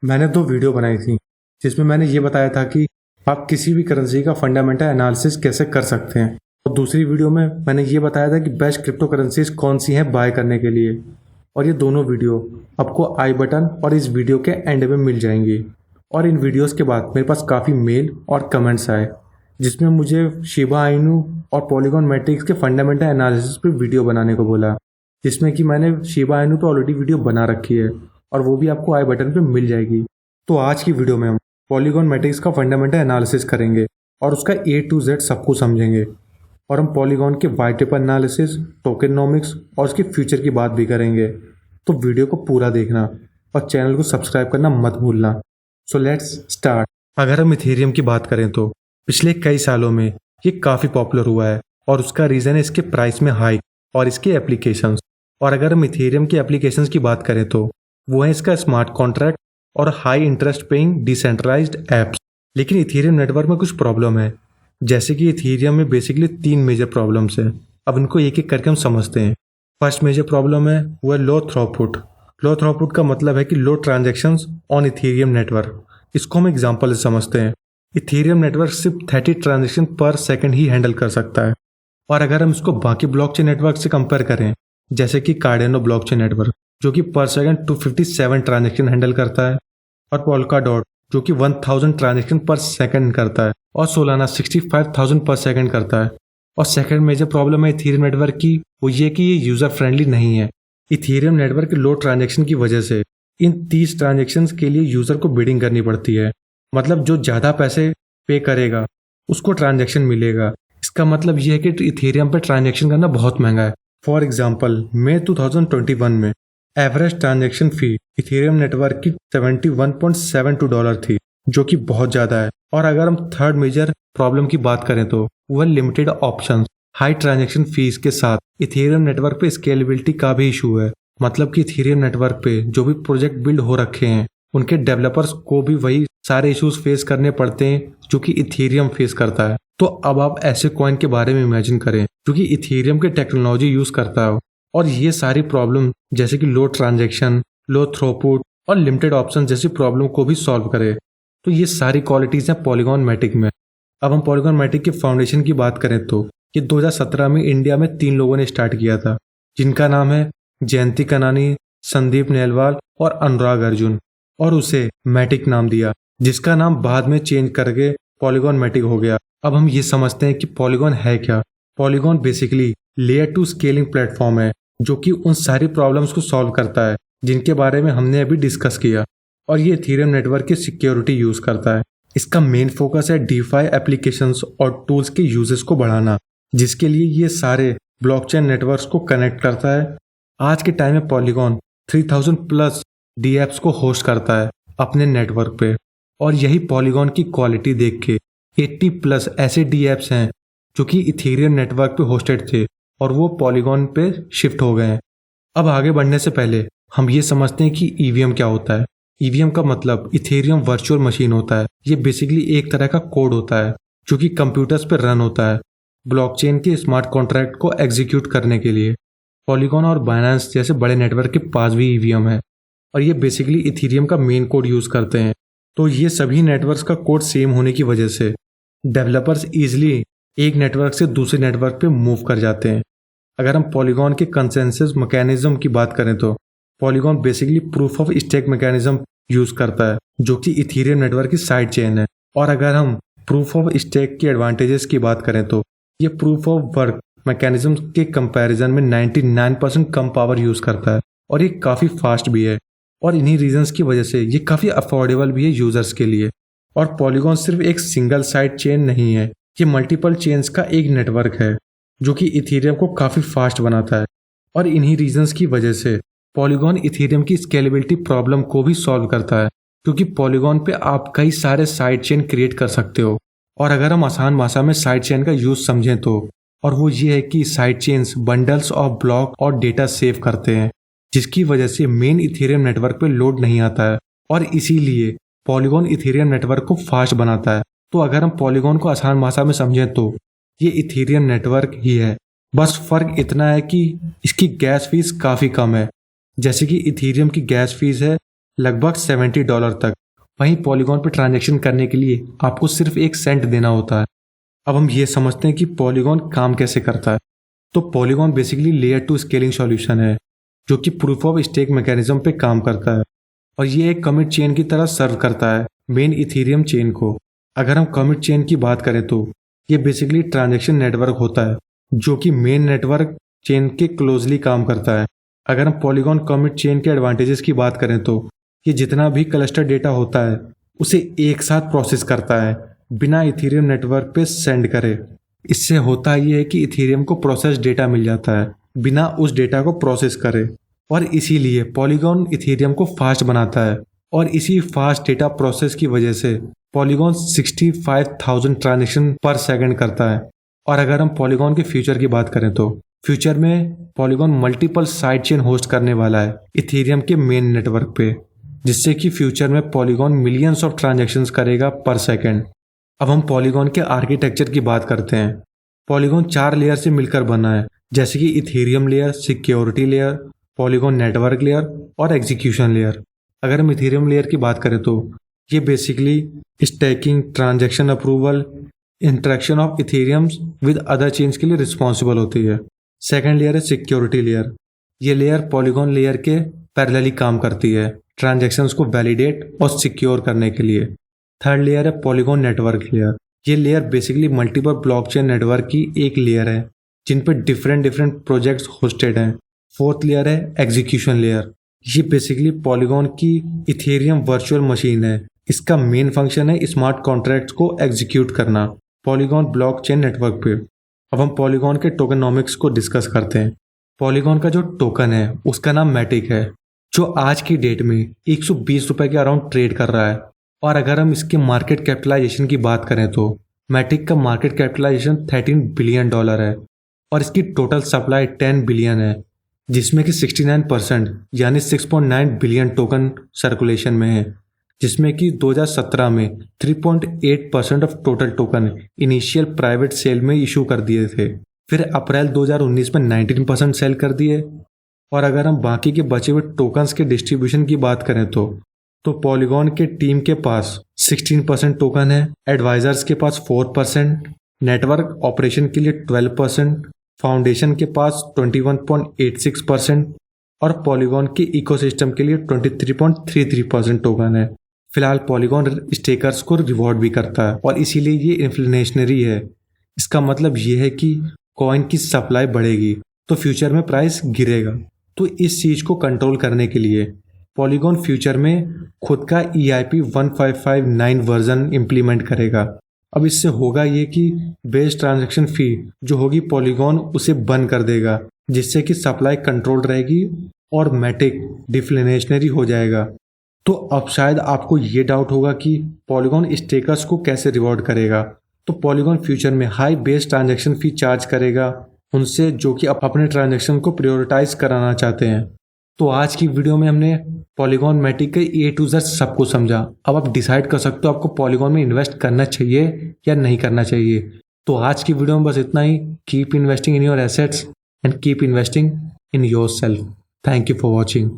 मैंने 2 वीडियो बनाई थी जिसमें मैंने ये बताया था कि आप किसी भी करेंसी का फंडामेंटल एनालिसिस कैसे कर सकते हैं, और दूसरी वीडियो में मैंने ये बताया था कि बेस्ट क्रिप्टो करेंसीज कौन सी हैं बाय करने के लिए। और ये दोनों वीडियो आपको आई बटन और इस वीडियो के एंड में मिल जाएंगी। और इन वीडियोस के बाद मेरे पास काफ़ी मेल और कमेंट्स आए जिसमें मुझे शिबा इनू और पॉलीगॉन मैट्रिक्स के फंडामेंटल एनालिसिस पर वीडियो बनाने को बोला, जिसमें कि मैंने शिबा इनू पे ऑलरेडी वीडियो बना रखी है और वो भी आपको आई बटन पे मिल जाएगी। तो आज की वीडियो में हम पॉलीगॉन मैट्रिक्स का फंडामेंटल एनालिसिस करेंगे और उसका A to Z सब कुछ समझेंगे। और हम पॉलीगॉन के वाइट पेपर एनालिसिस, टोकेनोमिक्स और उसके फ्यूचर की बात भी करेंगे। तो वीडियो को पूरा देखना और चैनल को सब्सक्राइब करना मत भूलना। So let's start. अगर हम इथेरियम की बात करें तो पिछले कई सालों में ये काफ़ी पॉपुलर हुआ है और उसका रीज़न है इसके प्राइस में हाइक और इसके एप्लीकेशंस। और अगर हम इथेरियम के एप्लीकेशंस की बात करें तो वो है इसका स्मार्ट कॉन्ट्रैक्ट और high interest paying decentralized apps. लेकिन इथेरियम नेटवर्क में कुछ प्रॉब्लम है, जैसे कि इथेरियम में बेसिकली 3 मेजर प्रॉब्लम्स हैं। अब इनको एक एक करके हम समझते हैं। फर्स्ट मेजर प्रॉब्लम है वो है लो थ्रूपुट। लो थ्रूपुट का मतलब है कि लो ट्रांजैक्शंस ऑन इथेरियम नेटवर्क। इसको हम एग्जांपल से समझते हैं। इथेरियम नेटवर्क सिर्फ 30 ट्रांजैक्शन पर सेकंड ही हैंडल कर सकता है। और अगर हम इसको बाकी ब्लॉकचेन नेटवर्क से कंपेयर करें, जैसे कि कार्डेनो ब्लॉकचेन नेटवर्क जो कि पर सेकंड 257 ट्रांजैक्शन हैंडल करता है, और पोल्काडॉट जो कि 1000 ट्रांजैक्शन पर सेकंड करता है, और सोलाना 65,000 पर सेकंड करता है। और सेकंड मेजर प्रॉब्लम है इथेरियम नेटवर्क की, वो ये कि ये यूजर फ्रेंडली नहीं है। इथेरियम नेटवर्क के लो ट्रांजैक्शन की वजह से इन 30 ट्रांजैक्शन के लिए यूजर को बिडिंग करनी पड़ती है। मतलब जो ज़्यादा पैसे पे करेगा उसको ट्रांजैक्शन मिलेगा। इसका मतलब यह है कि इथेरियम पे ट्रांजैक्शन करना बहुत महंगा है। फॉर एग्जाम्पल मई 2021 में एवरेज ट्रांजैक्शन फी इथेरियम नेटवर्क की $71.72 थी, जो कि बहुत ज़्यादा है। और अगर हम थर्ड मेजर प्रॉब्लम की बात करें तो वह limited options high transaction fees के साथ इथेरियम नेटवर्क पे स्केलेबिलिटी का भी इशू है। मतलब कि इथेरियम नेटवर्क पे जो भी प्रोजेक्ट बिल्ड हो रखे हैं उनके डेवलपर्स को भी वही सारे इश्यूज फेस करने पड़ते हैं जो कि इथेरियम फेस करता है। तो अब आप ऐसे कॉइन के बारे में इमेजिन करें जो कि इथेरियम की टेक्नोलॉजी यूज करता है और ये सारी प्रॉब्लम जैसे कि लो ट्रांजैक्शन, लो थ्रूपुट और लिमिटेड ऑप्शन जैसी प्रॉब्लम को भी सॉल्व करे। तो ये सारी क्वालिटीज हैं पॉलीगॉन मैटिक में। अब हम पॉलीगॉन मैटिक के फाउंडेशन की बात करें तो ये 2017 में इंडिया में 3 लोगों ने स्टार्ट किया था, जिनका नाम है जयंती कनानी, संदीप नेलवाल और अनुराग अर्जुन। और उसे मैटिक नाम दिया, जिसका नाम बाद में चेंज करके पॉलीगॉन मैटिक हो गया। अब हम ये समझते हैं कि पॉलीगॉन है क्या। Polygon basically layer 2 scaling platform है जो कि उन सारी प्रॉब्लम्स को सॉल्व करता है जिनके बारे में हमने अभी डिस्कस किया। और ये इथेरियम नेटवर्क की सिक्योरिटी यूज करता है। इसका मेन फोकस है डीफाई एप्लीकेशंस और टूल्स के यूजेस को बढ़ाना, जिसके लिए ये सारे ब्लॉकचेन नेटवर्क्स को कनेक्ट करता है। आज के टाइम में पॉलीगॉन 3000 प्लस डीएप्स को होस्ट करता है अपने नेटवर्क पे। और यही पॉलीगॉन की क्वालिटी देख के 80 प्लस ऐसे डीएप्स हैं जो कि इथेरियम नेटवर्क पे होस्टेड थे और वो पॉलीगॉन पे शिफ्ट हो गए हैं। अब आगे बढ़ने से पहले हम ये समझते हैं कि ईवीएम क्या होता है। ईवीएम का मतलब इथेरियम वर्चुअल मशीन होता है। ये बेसिकली एक तरह का कोड होता है जो कि कंप्यूटर्स पे रन होता है ब्लॉकचेन के स्मार्ट कॉन्ट्रैक्ट को एग्जीक्यूट करने के लिए। पॉलीगॉन और बाइनेंस जैसे बड़े नेटवर्क के पास भी ईवीएम है और ये बेसिकली इथेरियम का मेन कोड यूज करते हैं। तो ये सभी नेटवर्क्स का कोड सेम होने की वजह से डेवलपर्स इजीली एक नेटवर्क से दूसरे नेटवर्क पे मूव कर जाते हैं। अगर हम पॉलीगॉन के कंसेंसस मैकेनिज्म की बात करें तो Polygon basically proof of stake mechanism use करता है जो कि इथेरियम नेटवर्क की साइड चेन है। और अगर हम प्रूफ ऑफ स्टेक के एडवांटेजेस की बात करें तो ये प्रूफ ऑफ वर्क मैकेनिज्म के कंपैरिजन में 99% कम पावर यूज करता है और ये काफ़ी फास्ट भी है। और इन्हीं रीजंस की वजह से ये काफ़ी अफोर्डेबल भी है यूजर्स के लिए। और पॉलीगॉन सिर्फ एक सिंगल साइड चेन नहीं है, ये मल्टीपल चेन्स का एक नेटवर्क है जो कि इथेरियम को काफ़ी फास्ट बनाता है। और इन्हीं रीजंस की वजह से पॉलीगॉन इथेरियम की स्केलेबिलिटी प्रॉब्लम को भी सॉल्व करता है, क्योंकि पॉलीगॉन पे आप कई सारे साइड चेन क्रिएट कर सकते हो। और अगर हम आसान भाषा में साइड चेन का यूज समझें तो, और वो ये है कि side chains bundles of block और डेटा सेव करते हैं, जिसकी वजह से मेन इथेरियम नेटवर्क पे लोड नहीं आता है और इसीलिए पॉलीगॉन इथेरियम नेटवर्क को फास्ट बनाता है। तो अगर हम पॉलीगॉन को आसान भाषा में समझें तो ये इथेरियम नेटवर्क ही है। बस फर्क इतना है कि इसकी गैस फीस काफ़ी कम है। जैसे कि इथेरियम की गैस फीस है लगभग $70 तक। वहीं पॉलीगॉन पे ट्रांजैक्शन करने के लिए आपको सिर्फ 1 सेंट देना होता है। अब हम ये समझते हैं कि पॉलीगॉन काम कैसे करता है। तो Polygon basically layer 2 scaling solution है जो कि प्रूफ ऑफ स्टेक मैकेनिज्म पे काम करता है और ये एक कमिट चेन की तरह सर्व करता है मेन इथेरियम चेन को। अगर हम कमिट चेन की बात करें तो ये बेसिकली ट्रांजैक्शन नेटवर्क होता है जो कि मेन नेटवर्क चेन के क्लोजली काम करता है। अगर हम पॉलीगॉन कमिट चेन के एडवांटेजेस की बात करें तो ये जितना भी क्लस्टर डेटा होता है उसे एक साथ प्रोसेस करता है बिना इथेरियम नेटवर्क पे सेंड करे। इससे होता ये है कि इथेरियम को प्रोसेस डेटा मिल जाता है बिना उस डेटा को प्रोसेस करे और इसीलिए पॉलीगॉन इथेरियम को फास्ट बनाता है और इसी फास्ट डेटा प्रोसेस की वजह से पॉलीगॉन 65,000 ट्रांजैक्शन पर सेकंड करता है। और अगर हम पॉलीगॉन के फ्यूचर की बात करें तो फ्यूचर में polygon multiple side chain host करने वाला है इथेरियम के मेन नेटवर्क पे, जिससे कि फ्यूचर में पॉलीगॉन मिलियंस ऑफ ट्रांजैक्शंस करेगा पर सेकंड। अब हम पॉलीगॉन के आर्किटेक्चर की बात करते हैं। पॉलीगॉन 4 लेयर से मिलकर बना है जैसे कि Ethereum layer, security layer, polygon network layer और एग्जीक्यूशन लेयर। अगर हम इथेरियम लेयर की बात करें तो ये basically stacking, transaction approval, interaction of Ethereum with other chains के लिए रिस्पॉन्सिबल होती है। सेकेंड लेयर है सिक्योरिटी लेयर। ये लेयर पॉलीगॉन लेयर के पैरेलली काम करती है ट्रांजैक्शंस को वैलिडेट और सिक्योर करने के लिए। थर्ड लेयर है पॉलीगॉन नेटवर्क लेयर। ये layer basically multiple blockchain network की एक लेयर है जिन पर डिफरेंट प्रोजेक्ट्स होस्टेड हैं। फोर्थ लेयर है एग्जीक्यूशन लेयर। ये बेसिकली पॉलीगॉन की इथेरियम वर्चुअल मशीन है। इसका मेन फंक्शन है स्मार्ट कॉन्ट्रैक्ट्स को एग्जीक्यूट करना पॉलीगॉन ब्लॉकचेन नेटवर्क पे। अब हम पॉलीगॉन के टोकेनोमिक्स को डिस्कस करते हैं। पॉलीगॉन का जो टोकन है उसका नाम मैटिक है जो आज की डेट में 120 रुपए के अराउंड ट्रेड कर रहा है। और अगर हम इसके मार्केट कैपिटलाइजेशन की बात करें तो मैटिक का मार्केट कैपिटलाइजेशन $13 बिलियन है और इसकी टोटल सप्लाई 10 बिलियन है, जिसमें कि 69% यानी 6.9 बिलियन टोकन सर्कुलेशन में है, जिसमें कि 2017 में 3.8% of total token initial private sale में इशू कर दिए थे। फिर अप्रैल 2019 में 19% सेल कर दिए। और अगर हम बाकी के बचे हुए टोकन्स के डिस्ट्रीब्यूशन की बात करें तो पॉलीगॉन के टीम के पास 16% टोकन है, एडवाइजर्स के पास 4%, नेटवर्क ऑपरेशन के लिए 12%, फाउंडेशन के पास 21.86% और पॉलीगॉन के इकोसिस्टम के लिए 23.33% टोकन है। फिलहाल पॉलीगॉन स्टेकर्स को रिवॉर्ड भी करता है और इसीलिए ये इन्फ्लेशनरी है। इसका मतलब ये है कि कॉइन की सप्लाई बढ़ेगी तो फ्यूचर में प्राइस गिरेगा। तो इस चीज को कंट्रोल करने के लिए पॉलीगॉन फ्यूचर में खुद का EIP 1559 वर्जन इम्प्लीमेंट करेगा। अब इससे होगा ये कि बेस ट्रांजैक्शन फी जो होगी पॉलीगॉन उसे बंद कर देगा, जिससे कि सप्लाई कंट्रोल रहेगी और मैटिक डिफ्लेशनरी हो जाएगा। तो अब शायद आपको ये डाउट होगा कि पॉलीगॉन स्टेकर्स को कैसे रिवॉर्ड करेगा। तो पॉलीगॉन फ्यूचर में high base transaction fee charge करेगा उनसे जो कि अपने ट्रांजैक्शन को प्रायोरिटाइज कराना चाहते हैं। तो आज की वीडियो में हमने पॉलीगॉन मैटिक के A to Z सब कुछ समझा। अब आप डिसाइड कर सकते हो आपको पॉलीगॉन में इन्वेस्ट करना चाहिए या नहीं करना चाहिए। तो आज की वीडियो में बस इतना ही। Keep investing in your assets and keep investing in yourself. Thank you for watching.